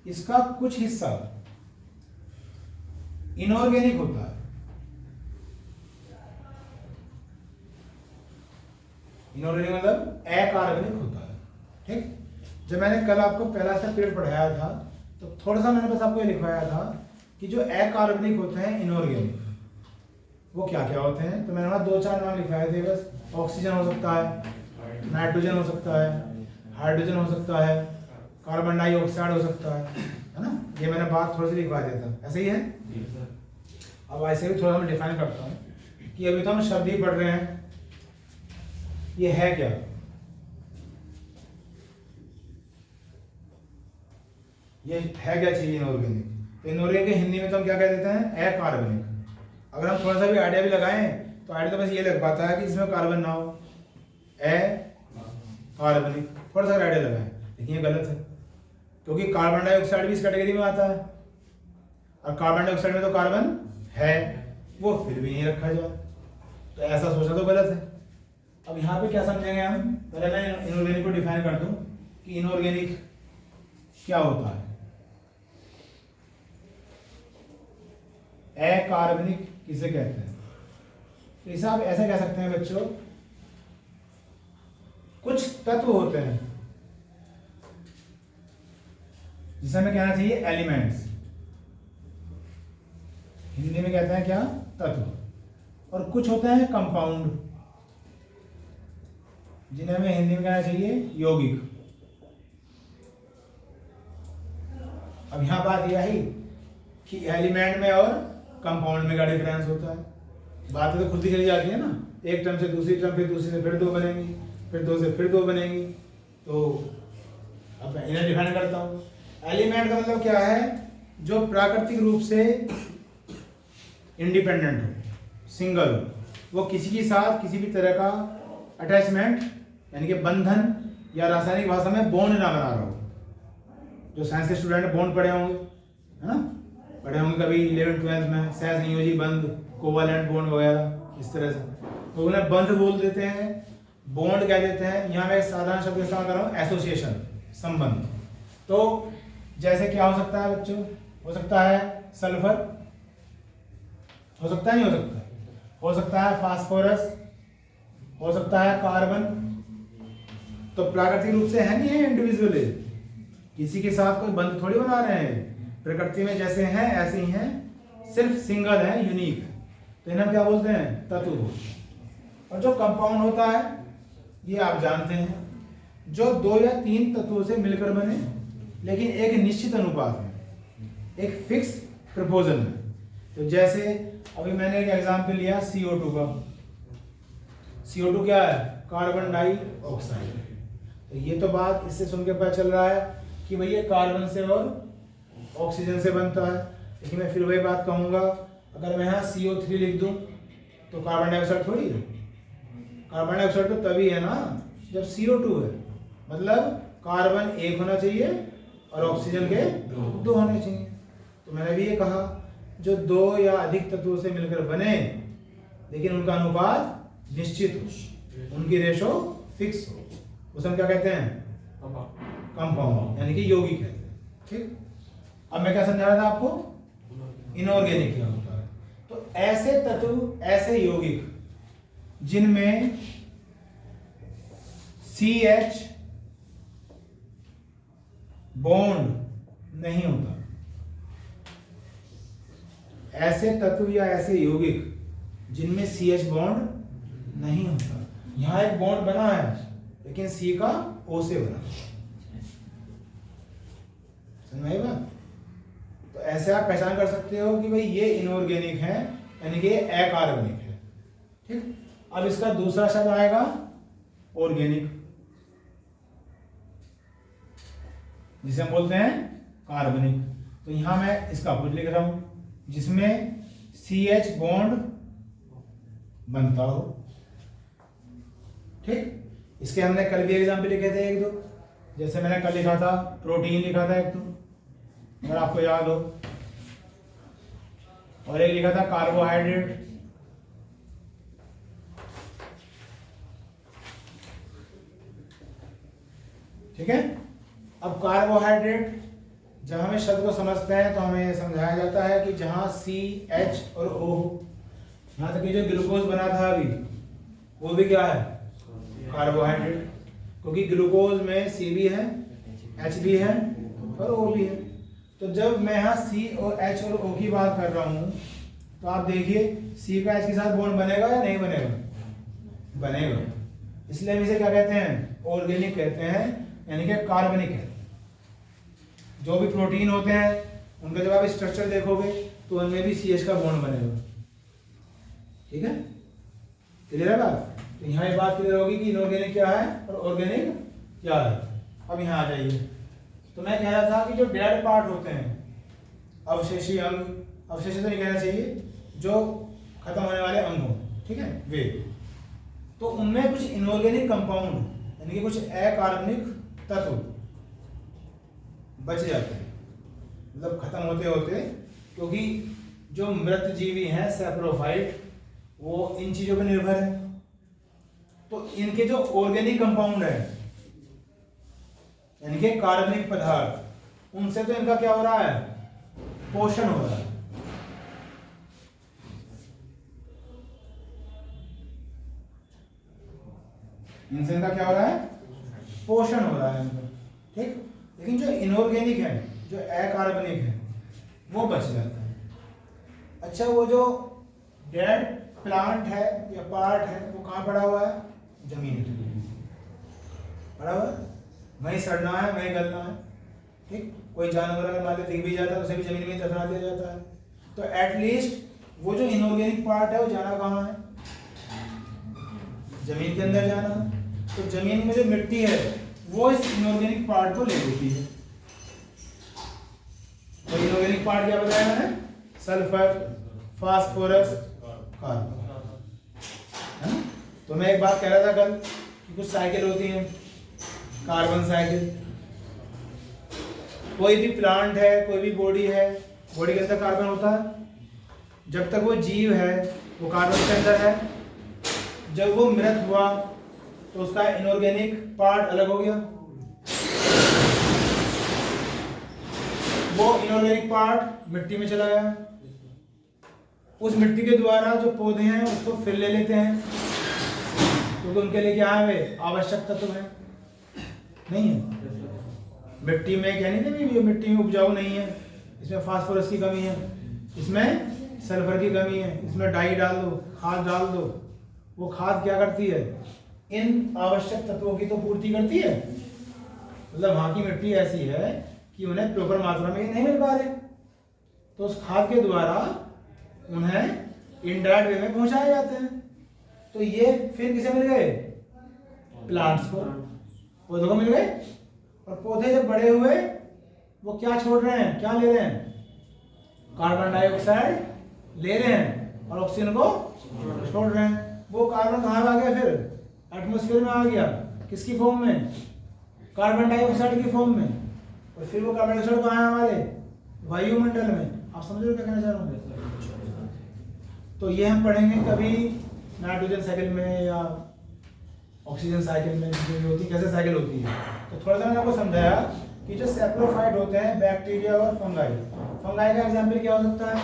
इसका कुछ हिस्सा इनऑर्गेनिक होता है। इनऑर्गेनिक मतलब अकार्बनिक होता है। ठीक, जब मैंने कल आपको पहला सा पीरियड पढ़ाया था तो थोड़ा सा मैंने बस आपको ये लिखवाया था कि जो अकार्बनिक होते हैं इनऑर्गेनिक, वो क्या क्या होते हैं। तो मैंने वहां 2-4 नाम लिखवाए थे बस। ऑक्सीजन हो सकता है, नाइट्रोजन हो सकता है, हाइड्रोजन हो सकता है, कार्बन डाइऑक्साइड हो सकता है ना। ये मैंने बात थोड़ी सी लिखवा दिया था, ऐसे ही है। अब ऐसे भी थोड़ा मैं डिफाइन करता हूँ कि अभी तो हम शब्द ही पढ़ रहे हैं, ये है क्या, ये है क्या चीज इनऑर्गेनिक। तो इनऑर्गेनिक के हिंदी में तो हम क्या कह देते हैं, अकार्बनिक। अगर हम थोड़ा सा भी आइडिया भी लगाएं तो आइडिया तो बस ये लग पाता है कि जिसमें कार्बन ना हो, अकार्बनिक, थोड़ा सा आइडिया लगाएं, लेकिन ये गलत है, क्योंकि कार्बन डाइऑक्साइड भी इस कैटेगरी में आता है और कार्बन डाइऑक्साइड में तो कार्बन है, वो फिर भी नहीं रखा जाए, तो ऐसा सोचना तो गलत है। अब यहाँ पे क्या समझेंगे हम, पहले मैं इनऑर्गेनिक को डिफाइन कर दूं कि इनऑर्गेनिक क्या होता है। अकार्बनिक किसे कहते हैं, तो इसे आप ऐसा कह सकते हैं बच्चों, कुछ तत्व होते हैं जिसे हमें कहना चाहिए एलिमेंट्स, हिंदी में कहते हैं क्या, तत्व। और कुछ होते हैं कंपाउंड, जिन्हें हमें हिंदी में कहना चाहिए यौगिक। अब यहां बात यह है कि एलिमेंट में और कंपाउंड में क्या डिफरेंस होता है। बातें तो खुद ही चली जाती है ना, एक टर्म से दूसरी टर्म, फिर दूसरी से फिर 2 बनेंगी, फिर 2 से फिर 2 बनेंगी। तो अब मैं इन्हें डिफाइन करता हूँ। एलिमेंट का मतलब क्या है, जो प्राकृतिक रूप से इंडिपेंडेंट हो, सिंगल हो, वो किसी के साथ किसी भी तरह का अटैचमेंट यानी कि बंधन या रासायनिक भाषा में बॉन्ड ना बना रहा हो। जो साइंस के स्टूडेंट बॉन्ड पढ़े होंगे, है ना, पढ़े होंगे कभी 11th-12th में, सहसंयोजी बंध, कोवालेंट बॉन्ड वगैरह, इस तरह से, तो उन्हें बंध बोल देते हैं, बॉन्ड कह देते हैं। यहाँ मैं एक साधारण शब्द इस्तेमाल कर रहा हूँ, एसोसिएशन, संबंध। तो जैसे क्या हो सकता है बच्चों, हो सकता है सल्फर, हो सकता है नहीं हो सकता, हो सकता है फास्फोरस, हो सकता है कार्बन। तो प्राकृतिक रूप से है नहीं है इंडिविजुअली, किसी के साथ कोई बंध थोड़ी बना रहे हैं, प्रकृति में जैसे हैं ऐसे ही हैं, सिर्फ सिंगल है, यूनिक है। तो इन्हें क्या बोलते हैं, तत्व बोलते हैं। और जो कंपाउंड होता है ये आप जानते हैं, जो 2 या 3 तत्वों से मिलकर बने, लेकिन एक निश्चित अनुपात में, एक फिक्स प्रपोजल में। तो जैसे अभी मैंने एक एग्जाम्पल लिया CO2 का। CO2 क्या है, कार्बन डाइऑक्साइड। तो ये तो बात इससे सुन के पता चल रहा है कि भैया कार्बन से और ऑक्सीजन से बनता है। लेकिन मैं फिर वही बात कहूँगा, अगर मैं यहाँ CO3 लिख दूँ तो कार्बन डाइऑक्साइड थोड़ी है। कार्बन डाइऑक्साइड तो तभी है ना जब CO2 है, मतलब कार्बन एक होना चाहिए और ऑक्सीजन के दो होने चाहिए। तो मैंने भी ये कहा, जो दो या अधिक तत्वों से मिलकर बने लेकिन उनका अनुपात निश्चित हो, उनकी रेशो फिक्स हो, उसे हम क्या कहते हैं? कंपाउंड, यानी कि यौगिक कहते हैं। ठीक, अब मैं क्या समझा रहा था आपको? इनऑर्गेनिक क्या होता है। तो ऐसे तत्व, ऐसे यौगिक जिनमें CH बॉन्ड नहीं होता, ऐसे तत्व या ऐसे यौगिक जिनमें CH बॉन्ड नहीं होता। यहां एक बॉन्ड बना है लेकिन C का O से बना, समझ आई बात? तो ऐसे आप पहचान कर सकते हो कि भाई ये इनऑर्गेनिक है, यानी कि अकार्बनिक है। ठीक, अब इसका दूसरा शब्द आएगा ऑर्गेनिक, जिसे हम बोलते हैं कार्बनिक। तो यहां मैं इसका अपोजिट लिख रहा हूं, जिसमें CH बॉन्ड बनता हो। ठीक, इसके हमने कल भी एग्जाम्पल लिखे थे एक दो, जैसे मैंने कल लिखा था प्रोटीन लिखा था एक तो, अगर आपको याद हो, और एक लिखा था कार्बोहाइड्रेट। ठीक है, अब कार्बोहाइड्रेट जब हमें शब्द को समझते हैं तो हमें यह समझाया जाता है कि जहां CH और O हो। यहां तक कि जो ग्लूकोज बना था अभी, वो भी क्या है? कार्बोहाइड्रेट, क्योंकि ग्लूकोज में C भी है, H भी है और O भी है। तो जब मैं यहाँ C और H और O की बात कर रहा हूँ तो आप देखिए C का H के साथ बॉन्ड बनेगा या नहीं बनेगा? बनेगा। इसलिए हम इसे क्या कहते हैं? ऑर्गेनिक कहते हैं, यानी कि कार्बनिक है। जो भी प्रोटीन होते हैं उनका जब आप स्ट्रक्चर देखोगे तो उनमें भी CH का बॉन्ड बनेगा। ठीक है, क्लियर है बात? तो यहाँ ये बात क्लियर होगी कि इनऑर्गेनिक क्या है और ऑर्गेनिक क्या है। अब यहाँ आ जाइए, तो मैं कह रहा था कि जो डेड पार्ट होते हैं, अवशेषी अंग, अवशेषी तो नहीं कहना चाहिए, जो खत्म होने वाले अंग हो, ठीक है, वे, तो उनमें कुछ इनऑर्गेनिक कंपाउंड यानी कि कुछ अकार्बनिक तत्व बच जाते हैं, मतलब खत्म होते होते, क्योंकि जो मृत जीवी हैं सैप्रोफाइट, वो इन चीजों पर निर्भर है। तो इनके जो ऑर्गेनिक कंपाउंड है यानी कि कार्बनिक पदार्थ, उनसे तो इनका क्या हो रहा है? पोषण हो रहा है। इनसे इनका क्या हो रहा है? पोषण हो रहा है इनका। ठीक, लेकिन जो इनऑर्गेनिक है, जो अकार्बनिक है, वो बच जाता है। अच्छा, वो जो डेड प्लांट है या पार्ट है, वो कहाँ पड़ा हुआ है? जमीन में पड़ा हुआ है, वहीं सड़ना है, वहीं गलना है। ठीक, कोई जानवर अगर मान लो दिख भी जाता है, उसे भी जमीन में दफना दिया जाता है। तो एटलीस्ट वो जो इनऑर्गेनिक पार्ट है वो जाना कहाँ है? जमीन के अंदर जाना है। तो जमीन में जो मिट्टी है वो इस इनऑर्गेनिक पार्ट को ले लेती है। तो इनऑर्गेनिक पार्ट क्या बताया मैंने? सल्फर, फास्फोरस, कार्बन, है ना? तो मैं एक बात कह रहा था कल कि कुछ साइकिल होती है, कार्बन साइकिल। कोई भी प्लांट है, कोई भी बॉडी है, बॉडी के अंदर कार्बन होता है। जब तक वो जीव है वो कार्बन के अंदर है। जब वो मृत हुआ तो उसका इनऑर्गेनिक पार्ट अलग हो गया। वो इनऑर्गेनिक पार्ट मिट्टी में चला गया। उस मिट्टी के द्वारा जो पौधे हैं उसको फिर ले लेते हैं, क्योंकि उनके लिए क्या है? वे आवश्यक तत्व है, नहीं है? मिट्टी में क्या नहीं, ये मिट्टी में उपजाऊ नहीं है, इसमें फास्फोरस की कमी है, इसमें सल्फर की कमी है, इसमें डाई डाल दो, खाद डाल दो। वो खाद क्या करती है? इन आवश्यक तत्वों की तो पूर्ति करती है। मतलब वहां की मिट्टी ऐसी है कि उन्हें प्रॉपर मात्रा में नहीं मिल पा रहे, तो उस खाद के द्वारा उन्हें इनडायरेक्ट वे में पहुंचाए जाते हैं। तो ये फिर किसे मिल गए? प्लांट्स को। पौधों को मिल गए। और पौधे जब बड़े हुए वो क्या छोड़ रहे हैं, क्या ले रहे हैं, कार्बन डाइऑक्साइड ले रहे हैं और ऑक्सीजन को छोड़ रहे हैं। वो कार्बन कहाँ आ गया, फिर एटमॉस्फेयर में आ गया, किसकी फॉर्म में, कार्बन डाइऑक्साइड की फॉर्म में। और फिर वो कार्बन डाइऑक्साइड कहाँ है, हमारे वायुमंडल में। आप समझ रहे हो क्या कहना चाह रहा हूँ। तो ये हम पढ़ेंगे कभी नाइट्रोजन साइकिल में या ऑक्सीजन साइकिल में, जो भी होती है कैसे साइकिल होती है। तो थोड़ा सा मैंने आपको समझाया कि जो सेप्रोफाइट होते हैं बैक्टीरिया और फंगाई। फंगाई का एग्जाम्पल क्या हो सकता है,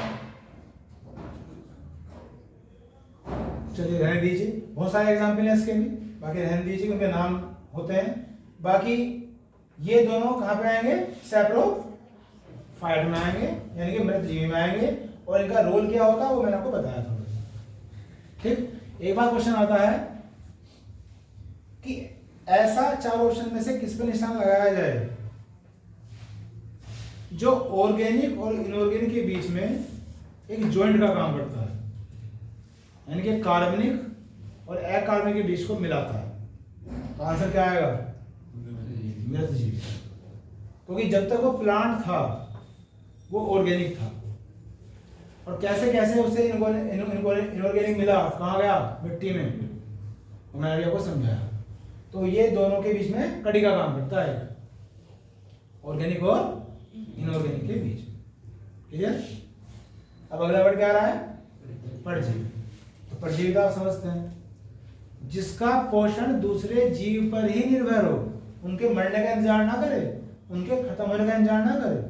चलिए रहने दीजिए, बहुत सारे एग्जाम्पल हैं इसके भी, बाकी रहने दीजिए, उनके नाम होते हैं। बाकी ये दोनों कहाँ पे आएंगे, सेप्रोफाइट में आएंगे, यानी कि मृतजीवी में आएंगे। और इनका रोल क्या होता है वो मैंने आपको बताया था। ठीक, एक बार क्वेश्चन आता है कि ऐसा 4 ऑप्शन में से किस पर निशान लगाया जाए जो ऑर्गेनिक और इनऑर्गेनिक के बीच में एक जॉइंट का काम करता है, यानी कि कार्बनिक और अकार्बनिक के बीच को मिलाता है। तो आंसर क्या आएगा, मृतजीवी। क्योंकि जब तक वो प्लांट था वो ऑर्गेनिक था, और कैसे कैसे उसे इनऑर्गेनिक मिला, कहाँ गया, मिट्टी में, तो मैंने आपको समझाया। तो ये दोनों के बीच में कड़ी का काम करता है, ऑर्गेनिक और इनऑर्गेनिक के बीच। क्लियर। अब अगला वर्ड क्या आ रहा है, परजीवी। तो परजीवी का आप समझते हैं, जिसका पोषण दूसरे जीव पर ही निर्भर हो, उनके मरने का इंतजार ना करे, उनके खत्म होने का इंतजार ना करे,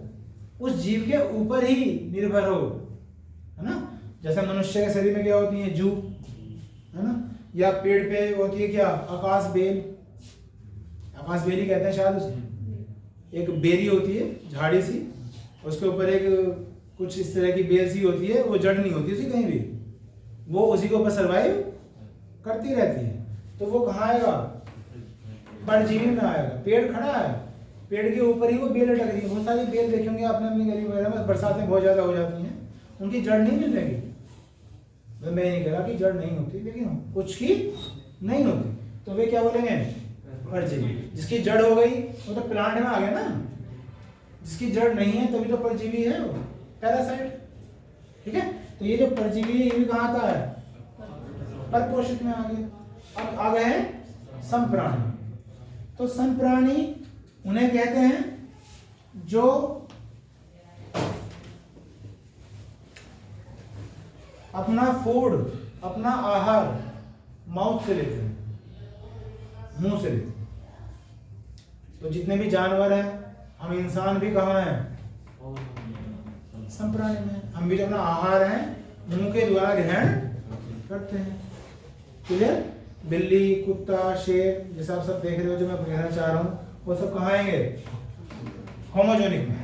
उस जीव के ऊपर ही निर्भर हो, है ना। जैसे मनुष्य के शरीर में क्या होती है, जू, है ना, या पेड़ पे होती है क्या, आकाश बेल, आकाश बेली कहते हैं शायद उसे। एक बेरी होती है झाड़ी सी, उसके ऊपर एक कुछ इस तरह की बेल सी होती है, वो जड़ नहीं होती उसी कहीं भी, वो उसी के ऊपर सर्वाइव करती रहती है। तो वो कहाँ आएगा, परजीवी में आएगा। पेड़ खड़ा है, पेड़ के ऊपर ही वो बेल लटक रही है। बहुत सारी बेल देखेंगे आपने अपनी गली वगैरह में, बरसात में बहुत ज्यादा हो जाती हैं, उनकी जड़ नहीं मिलेगी। मैं ये नहीं कह रहा कि जड़ नहीं होती, लेकिन कुछ की नहीं होती, तो वे क्या बोलेंगे, परजीवी। जिसकी जड़ हो गई वो तो प्लांट में आ गया ना, जिसकी जड़ नहीं है तभी तो परजीवी है, वो पैरासाइट। ठीक है, तो ये जो परजीवी है ये भी कहाँ आता है, परपोषित में आ गया। अब आ गए हैं संप्राणी। तो संप्राणी उन्हें कहते हैं जो अपना फूड, अपना आहार माउथ से लेते हैं, मुंह से लेते हैं। तो जितने भी जानवर हैं, हम इंसान भी कहाँ हैं, संप्राणी में। हम भी जो अपना आहार है मुंह के द्वारा ग्रहण करते हैं। क्लियर। बिल्ली, कुत्ता, शेर, जैसा आप सब देख रहे हो, जो मैं कहना चाह रहा हूँ, वो सब कहाँ आएंगे, होमोजेनिक में।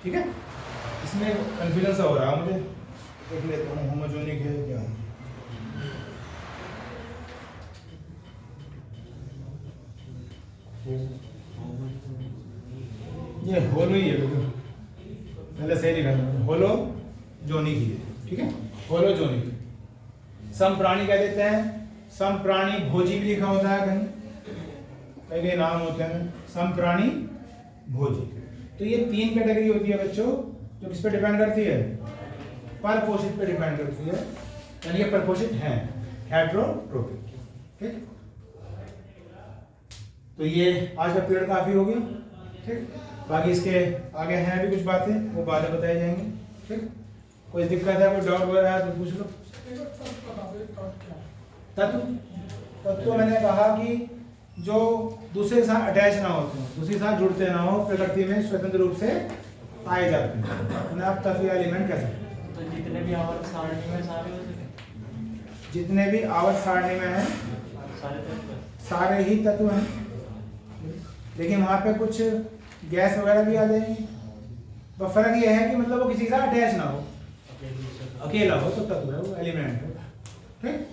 ठीक है, इसमें कंफ्यूजन सा हो रहा है मुझे, देख लेता हूँ होमोजेनिक है क्या। ये होलो ही है, पहले सही लिखा था, होलो जोनिक ही है। ठीक है, होलो जोनिक। संप्राणी कह देते हैं, संप्राणी भोजी भी लिखा होता है कहीं, कई कई नाम होते हैं, संप्राणी भोजी। तो ये 3 कैटेगरी होती है बच्चों, जो किस पे डिपेंड करती है, परपोषित पे डिपेंड करती है, यानी ये परपोषित हैं, हेटेरोट्रोपिक। ठीक, तो ये आज का पीरियड काफी हो गया। ठीक, बाकी इसके आगे हैं भी कुछ बातें, वो बातें बताई जाएंगी। ठीक, कोई दिक्कत है, कोई डाउट वगैरह है तो पूछ लो। तत्व मैंने कहा कि जो दूसरे के साथ अटैच ना होते हो, दूसरे के साथ जुड़ते ना हो, प्रकृति में स्वतंत्र रूप से पाए जाते हैं, उन्हें आप तत्व एलिमेंट कह सकते हैं। तो जितने भी आवर्त सारणी में सारे हो सके, जितने भी आवर्त सारणी में हैं सारे तत्व, सारे ही तत्व हैं, लेकिन वहाँ पे कुछ गैस वगैरह भी आ जाएंगी। तो फर्क ये है कि मतलब वो किसी के साथ अटैच ना हो, अकेला हो तो तत्व है, वो एलिमेंट है। ठीक।